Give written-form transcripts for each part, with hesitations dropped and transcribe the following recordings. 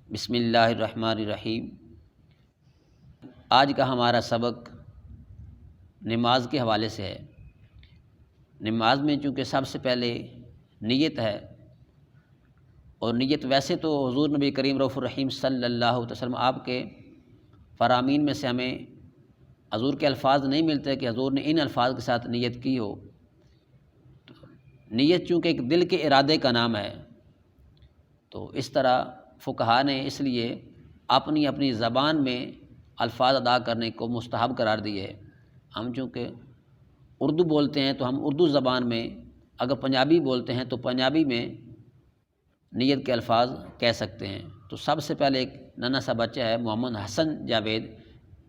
بسم اللہ الرحمن الرحیم۔ آج کا ہمارا سبق نماز کے حوالے سے ہے۔ نماز میں چونکہ سب سے پہلے نیت ہے، اور نیت ویسے تو حضور نبی کریم رؤوف الرحیم صلی اللہ علیہ وسلم آپ کے فرامین میں سے ہمیں حضور کے الفاظ نہیں ملتے کہ حضور نے ان الفاظ کے ساتھ نیت کی ہو۔ نیت چونکہ ایک دل کے ارادے کا نام ہے، تو اس طرح فقہا نے اس لیے اپنی اپنی زبان میں الفاظ ادا کرنے کو مستحب قرار دی ہے۔ ہم چونکہ اردو بولتے ہیں تو ہم اردو زبان میں، اگر پنجابی بولتے ہیں تو پنجابی میں نیت کے الفاظ کہہ سکتے ہیں۔ تو سب سے پہلے ایک ننھا سا بچہ ہے محمد حسن جاوید،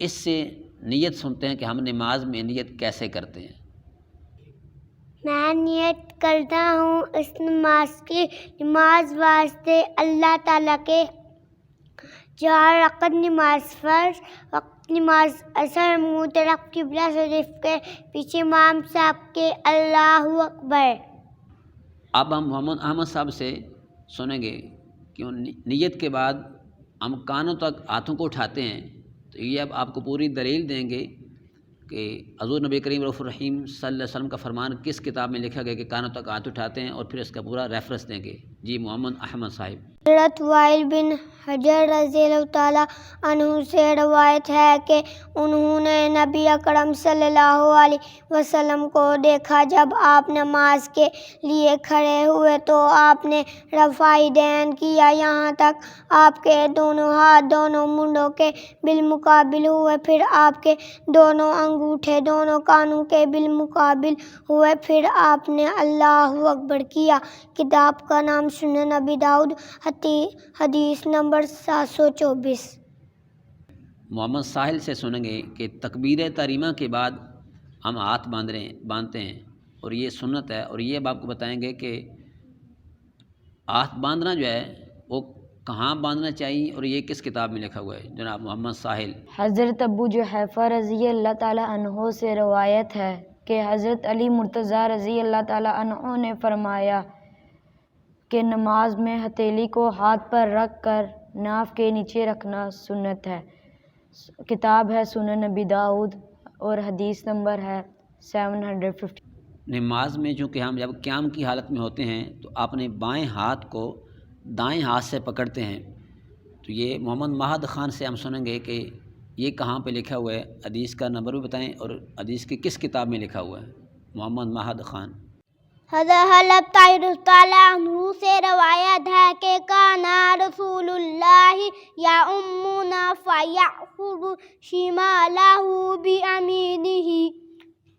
اس سے نیت سنتے ہیں کہ ہم نماز میں نیت کیسے کرتے ہیں۔ میں نیت کرتا ہوں اس نماز کی، نماز واسطے اللہ تعالیٰ کے 4 رکعت نماز فرض، وقت نماز اثر، منہ طرف قبلہ شریف کے پیچھے امام صاحب کے اللہ اکبر۔ اب ہم محمد احمد صاحب سے سنیں گے کہ نیت کے بعد ہم کانوں تک ہاتھوں کو اٹھاتے ہیں، تو یہ اب آپ کو پوری دلیل دیں گے کہ حضور نبی کریم رؤوف الرحیم صلی اللہ علیہ وسلم کا فرمان کس کتاب میں لکھا گیا کہ کانوں تک ہاتھ اٹھاتے ہیں، اور پھر اس کا پورا ریفرنس دیں گے۔ جی محمد احمد صاحب۔ حضرت وائل بن حجر رضی اللہ تعالیٰ عنہ سے روایت ہے کہ انہوں نے نبی اکرم صلی اللہ علیہ وسلم کو دیکھا، جب آپ نماز کے لیے کھڑے ہوئے تو آپ نے رفع دین کیا یہاں تک آپ کے دونوں ہاتھ دونوں منڈوں کے بالمقابل ہوئے، پھر آپ کے دونوں انگوٹھے دونوں کانوں کے بالمقابل ہوئے، پھر آپ نے اللہ اکبر کیا۔ کتاب کا نام سنن ابی داؤد، حدیث نمبر 724۔ محمد ساحل سے سنیں گے کہ تکبیر تحریمہ کے بعد ہم ہاتھ باندھتے ہیں، اور یہ سنت ہے، اور یہ اب آپ کو بتائیں گے کہ ہاتھ باندھنا جو ہے وہ کہاں باندھنا چاہیے، اور یہ کس کتاب میں لکھا ہوا ہے۔ جناب محمد ساحل۔ حضرت ابو جحیفہ رضی اللہ تعالیٰ عنہ سے روایت ہے کہ حضرت علی مرتضیٰ رضی اللہ تعالیٰ عنہ نے فرمایا کہ نماز میں ہتھیلی کو ہاتھ پر رکھ کر ناف کے نیچے رکھنا سنت ہے۔ کتاب ہے سنن ابی داؤد، اور حدیث نمبر ہے 750۔ نماز میں چونکہ ہم جب قیام کی حالت میں ہوتے ہیں تو اپنے بائیں ہاتھ کو دائیں ہاتھ سے پکڑتے ہیں، تو یہ محمد مہد خان سے ہم سنیں گے کہ یہ کہاں پہ لکھا ہوا ہے، حدیث کا نمبر بھی بتائیں، اور حدیث کی کس کتاب میں لکھا ہوا ہے۔ محمد مہد خان۔ حضرت طاہر تعالیٰ عنہ سے روایت ہے کہ کانا رسول اللہ یا امنا فیأخذ شمالہ بیمینہ،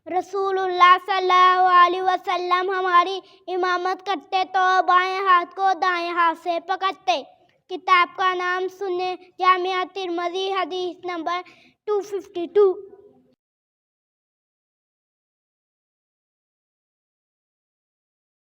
رسول اللہ صلی اللہ علیہ وسلم ہماری امامت کرتے تو بائیں ہاتھ کو دائیں ہاتھ سے پکڑتے۔ کتاب کا نام سنن جامع ترمذی، حدیث نمبر 252۔